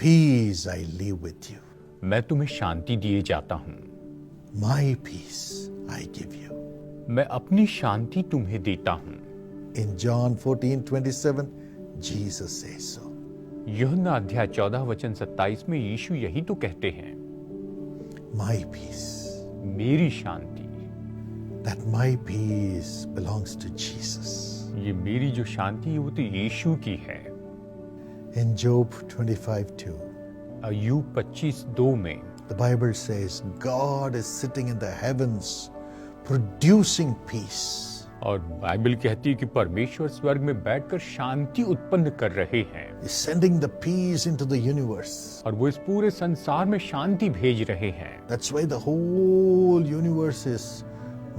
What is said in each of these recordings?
peace I leave with you. मैं तुम्हें शांति दिए जाता हूँ। My peace I give you. मैं अपनी शांति तुम्हें देता हूँ। In John 14:27, Jesus says so. यूहन्ना अध्याय 14:27 में यीशु यही तो कहते हैं, My peace. मेरी शांति। That my peace belongs to Jesus. ये मेरी जो शांति है वो तो यीशु की है। In Job 25:2, अय्यूब 25:2 में the Bible says God is sitting in the heavens producing peace. और बाइबल कहती है कि परमेश्वर स्वर्ग में बैठकर शांति उत्पन्न कर रहे हैं। He's sending the peace into the universe. और वो इस पूरे संसार में शांति भेज रहे हैं। That's why the whole universe is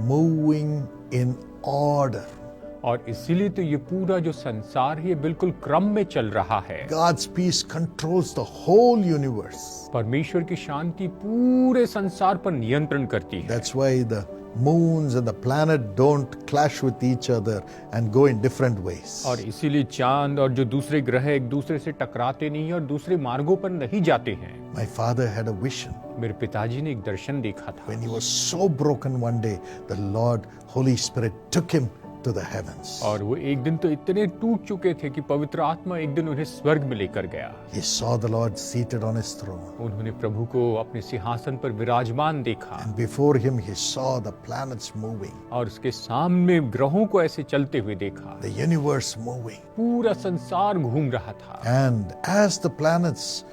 moving in order. और इसीलिए तो ये पूरा जो संसार है ये बिल्कुल क्रम में चल रहा है। God's peace controls the whole universe. परमेश्वर की शांति पूरे संसार पर नियंत्रण करती है। That's why the moons and the planet don't clash with each other and go in different ways. और इसीलिए चांद और जो दूसरे ग्रह एक दूसरे से टकराते नहीं और दूसरे मार्गों पर नहीं जाते हैं। My father had a vision. मेरे पिताजी ने एक दर्शन देखा था। When he was so broken one day, the Lord, Holy Spirit took him to the heavens. और वो एक दिन तो इतने टूट चुके थे कि पवित्र आत्मा एक दिन उन्हें स्वर्ग में लेकर गया। He saw the Lord seated on his throne. उन्होंने प्रभु को अपने सिंहासन पर विराजमान देखा। And before him he saw the planets moving. और उसके सामने ग्रहों को ऐसे चलते हुए देखा। The universe moving. पूरा संसार घूम रहा था। And as the planets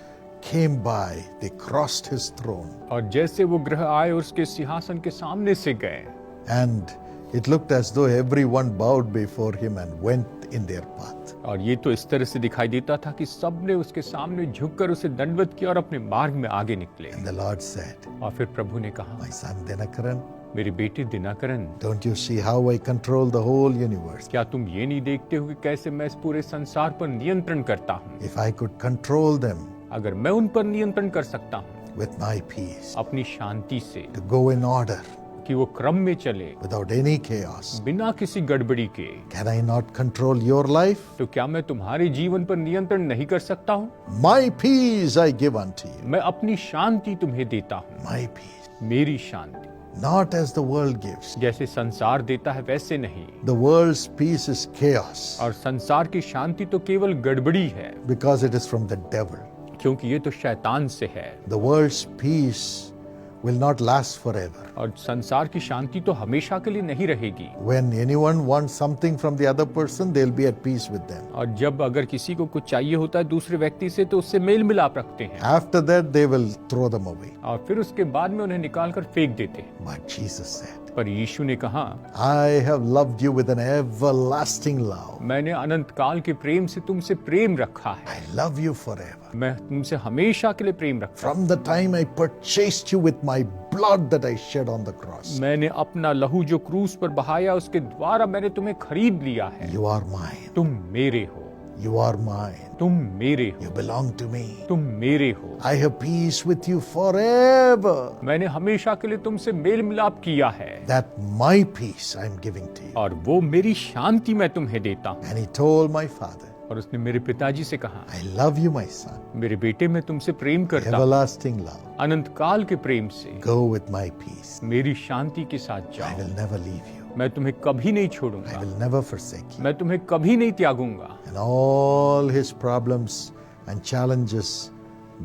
came by, they crossed his throne. और जैसे वो ग्रह आए उसके सिंहासन के सामने से गए। And it looked as though everyone bowed before him and went in their path. और ये तो इस तरह से दिखाई देता था कि सबने उसके सामने झुककर उसे दंडवत किया और अपने मार्ग में आगे निकले। And the Lord said, और फिर प्रभु ने कहा, My son Dinakaran, मेरे बेटे Dinakaran, don't you see how I control the whole universe? क्या तुम ये नहीं देखते हो कि कैसे मैं इस पूरे संसार पर नियंत्रण करता हूँ? If I could control them अगर मैं उन पर नियंत्रण कर सकता हूँ with my peace, अपनी शांति से, to go in order कि वो क्रम में चले without any chaos, बिना किसी गड़बड़ी के, can I not control your life? तो क्या मैं तुम्हारे जीवन पर नियंत्रण नहीं कर सकता हूँ? My peace I give unto you. मैं अपनी शांति तुम्हें देता हूँ। My peace. मेरी शांति Not as the world gives. जैसे संसार देता है वैसे नहीं। The world's peace is chaos और संसार की शांति तो केवल गड़बड़ी है, because it is from the devil. क्योंकि ये तो शैतान से है। The world's peace will not last forever. और संसार की शांति तो हमेशा के लिए नहीं रहेगी। When anyone wants something from the other person, they'll be at peace with them. और जब अगर किसी को कुछ चाहिए होता है दूसरे व्यक्ति से तो उससे मेल मिलाप रखते हैं। After that, they will throw them away. और फिर उसके बाद में उन्हें निकाल कर फेंक देते हैं। But Jesus said, पर यीशु ने कहा, I have loved you with an everlasting love. मैंने अनंत काल के प्रेम से तुमसे प्रेम रखा है। I love you forever. मैं तुमसे हमेशा के लिए प्रेम रखता हूँ। From the time I purchased you with my blood that I shed on the cross. मैंने अपना लहू जो क्रूस पर बहाया उसके द्वारा मैंने तुम्हें खरीद लिया है। You are mine. तुम मेरे हो। You are mine. तुम मेरे हो। You belong to me. तुम मेरे हो। I have peace with you forever. मैंने हमेशा के लिए तुमसे मेल मिलाप किया है। That my peace I am giving to you. और वो मेरी शांति मैं तुम्हें देता हूँ। And he told my father, और उसने मेरे पिताजी से कहा, I love you, my son. मेरे बेटे मैं तुमसे प्रेम करता हूँ, Everlasting love. अनंत काल के प्रेम से। Go with my peace. मेरी शांति के साथ I जाओ। will never leave you. मैं तुम्हें कभी नहीं I छोड़ूंगा। will never forsake you. मैं तुम्हें कभी नहीं त्यागूंगा। And all his problems and challenges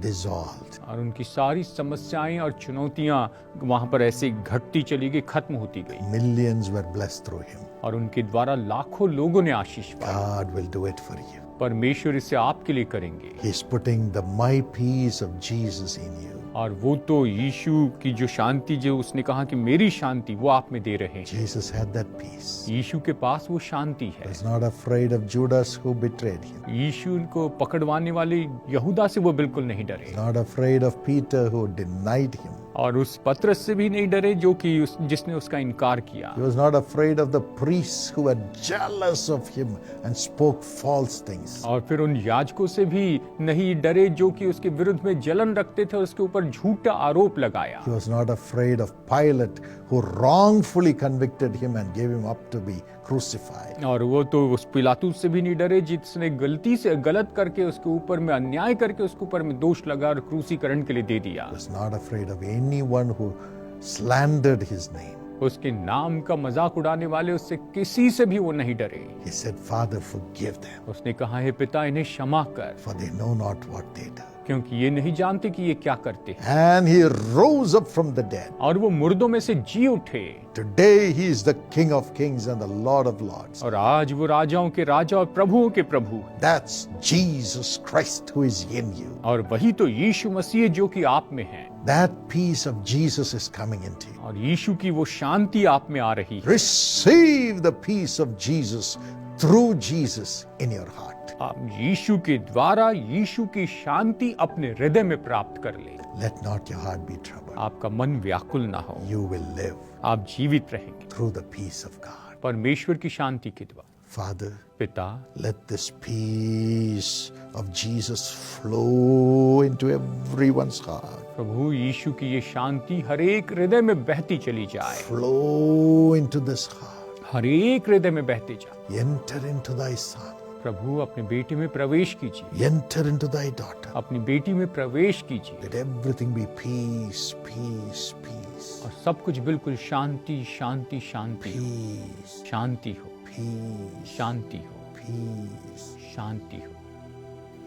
dissolved. और उनकी सारी समस्याएं और चुनौतियां वहां पर ऐसे घटती चली गई, खत्म होती गई। Millions were blessed through him. और उनके द्वारा लाखों लोगों ने आशीष पाई। God will do it for you. परमेश्वर इसे आपके लिए करेंगे। He's putting the my peace of Jesus in you. और वो तो यीशु की जो शांति जो उसने कहा कि मेरी शांति वो आप में दे रहे हैं। Jesus had that peace. यीशु के पास वो शांति He है। was not afraid of Judas who betrayed him. यीशु को पकड़वाने वाले यहूदा से वो बिल्कुल नहीं डरे। Not afraid of Peter who denied him. और उस पतरस से भी नहीं डरे जो कि जिसने उसका इनकार किया। He was not afraid of the priests who were jealous of him and spoke false things. और फिर उन याजकों से भी नहीं डरे जो कि उसके विरुद्ध में जलन रखते थे और उसके ऊपर झूठा आरोप लगाया। He was not afraid of Pilate, who wrongfully convicted him and gave him up to be crucified. और वो तो उस पिलातुस से भी नहीं डरे जिसने गलती से गलत करके उसके ऊपर में अन्याय करके उसके ऊपर में दोष लगा और क्रूसीकरण के लिए दे दिया। He was not afraid of anyone who slandered his name. उसके नाम का मजाक उड़ाने वाले उससे किसी से भी वो नहीं डरे। He said, Father, forgive them, उसने कहा है पिता इन्हें क्षमा कर, for they know not what they do. क्योंकि ये नहीं जानते कि ये क्या करते हैं। And he rose up from the dead. और वो मुर्दों में से जी उठे। Today he is the King of Kings and the Lord of Lords. और आज वो राजाओं के राजा और प्रभुओं के प्रभु। That's Jesus Christ who is in you. और वही तो यीशु मसीह है जो कि आप में है। That peace of Jesus is coming into you. और यीशु की वो शांति आप में आ रही है। Receive the peace of Jesus through Jesus in your heart. आप यीशु के द्वारा यीशु की शांति अपने हृदय में प्राप्त कर ले। Let not your heart be troubled. आपका मन व्याकुल ना हो। You will live आप जीवित रहेंगे through the peace of God. परमेश्वर की शांति के द्वारा। Father, पिता, let this peace of Jesus flow into everyone's heart. प्रभु यीशु की ये शांति हर एक हृदय में बहती चली जाए। Flow into this heart. हर एक हृदय में बहती जाए। Enter into thy son. प्रभु अपने बेटे में प्रवेश कीजिए। Enter into thy daughter. अपनी बेटी में प्रवेश कीजिए। Let everything be peace, peace, peace. और सब कुछ बिल्कुल शांति शांति शांति हो। Peace, शांति हो, peace, शांति हो, peace. शांति हो।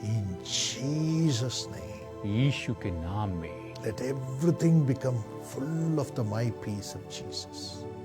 In Jesus' name, यीशु के नाम में let everything become full of the my peace of Jesus.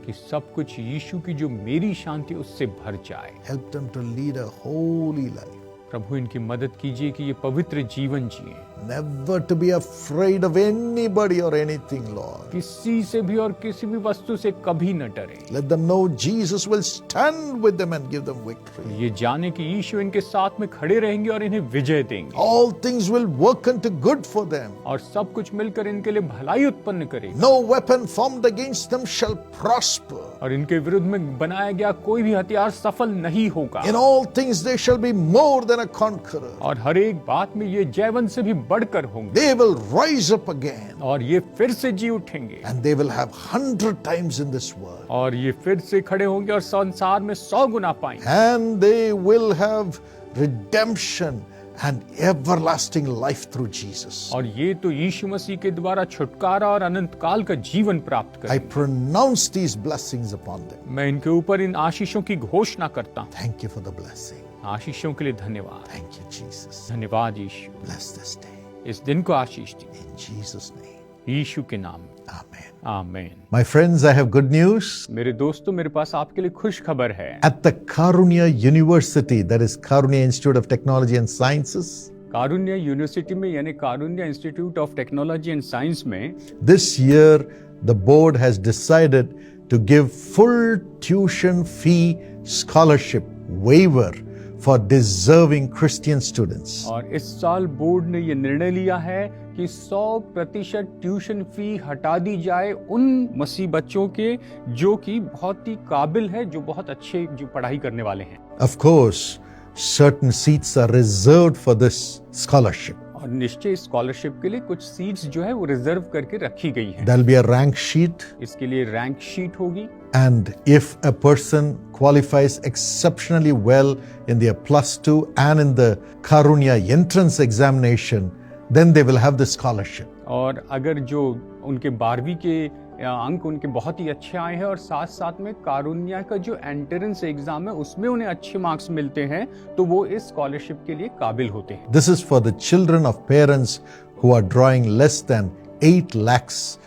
कि सब कुछ यीशु की जो मेरी शांति उससे भर जाए। Help them to lead a holy life. प्रभु इनकी मदद कीजिए कि ये पवित्र जीवन जिए। Never to be afraid of anybody or anything, Lord. किसी से भी और किसी भी वस्तु से कभी न डरे। Let them know Jesus will stand with them and give them victory. ये जाने कि यीशु इनके साथ में खड़े रहेंगे और इन्हें विजय देंगे। All things will work unto good for them. और सब कुछ मिलकर इनके लिए भलाई उत्पन्न करेगा। No weapon formed against them shall prosper. और इनके विरुद्ध में बनाया गया कोई भी हथियार सफल नहीं होगा। In all things they shall be more than a conqueror. और हर एक बात में ये जयवंत से भी बढ़कर होंगे। They will rise up again. और ये फिर से जी उठेंगे। And they will have 100 times in this world. और ये फिर से खड़े होंगे और संसार में 100 गुना पाएंगे। And they will have redemption and everlasting life through Jesus. और ये तो यीशु मसीह के द्वारा छुटकारा और अनंत काल का जीवन प्राप्त I करेंगे। pronounce these blessings upon them. मैं इनके ऊपर इन आशीषों की घोषणा करता हूँ। Thank you for the blessing. आशीषों के लिए धन्यवाद। Thank you, Jesus. धन्यवाद यीशु। Bless this day. इस दिन को आशीष दी In Jesus' name. यीशु के नाम में। Amen. आमीन। My friends, I have good news. मेरे दोस्तों, मेरे पास आपके लिए खुश खबर है। At the Karunya University, that is Karunya Institute of Technology and Sciences, Karunya university में यानी Karunya institute of technology and science में this year the board has decided to give full tuition fee scholarship waiver for deserving Christian students. और इस साल board ने ये निर्णय लिया है कि 100% ट्यूशन फी हटा दी जाए उन मसीह बच्चों के जो कि बहुत ही काबिल है, जो बहुत अच्छे जो पढ़ाई करने वाले हैं। Of course, certain seats are reserved for this scholarship. और निश्चय स्कॉलरशिप के लिए कुछ सीट्स जो है वो रिजर्व करके रखी गई है। There'll be a rank sheet, इसके लिए रैंक शीट होगी। and if a person qualifies exceptionally well in their +2 and in the Karunya entrance examination, then they will have the scholarship. और अगर जो उनके 12वीं के अंक उनके बहुत ही अच्छे आए हैं और साथ साथ में कारुण्या का जो एंट्रेंस एग्जाम है उसमें उन्हें अच्छे मार्क्स मिलते हैं, तो वो इस स्कॉलरशिप के लिए काबिल होते हैं। This is for the children of parents who are drawing less than 8 lakhs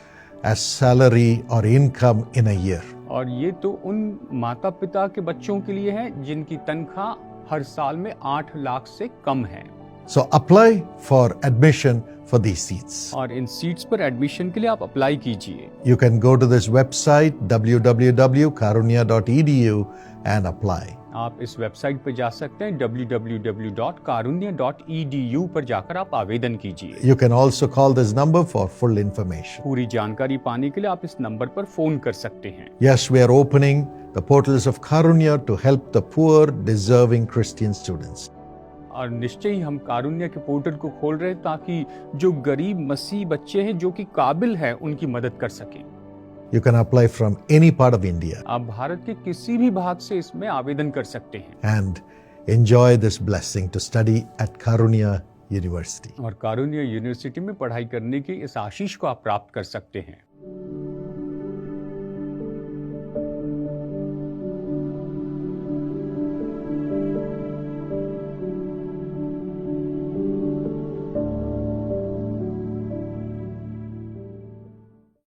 as salary or income in a year. और ये तो उन माता पिता के बच्चों के लिए है जिनकी तनख्वाह हर साल में 8 लाख से कम है। So apply for admission for these seats. और इन सीट्स पर एडमिशन के लिए आप अप्लाई कीजिए। You can go to this website www.karunya.edu and apply. आप इस वेबसाइट पर जा सकते हैं www.karunya.edu पर जाकर आप आवेदन कीजिए। You can also call this number for full information. पूरी जानकारी पाने के लिए आप इस नंबर पर फोन कर सकते हैं। Yes, we are opening the portals of Karunya to help the poor, deserving Christian students. और निश्चय ही हम कारुण्य के पोर्टल को खोल रहे हैं ताकि जो गरीब मसीह बच्चे हैं जो कि काबिल है उनकी मदद कर सकें। You can apply from any part of India आप भारत के किसी भी भाग से इसमें आवेदन कर सकते हैं and enjoy this blessing to study at Karunya University. और कारुण्य यूनिवर्सिटी में पढ़ाई करने की इस आशीष को आप प्राप्त कर सकते हैं।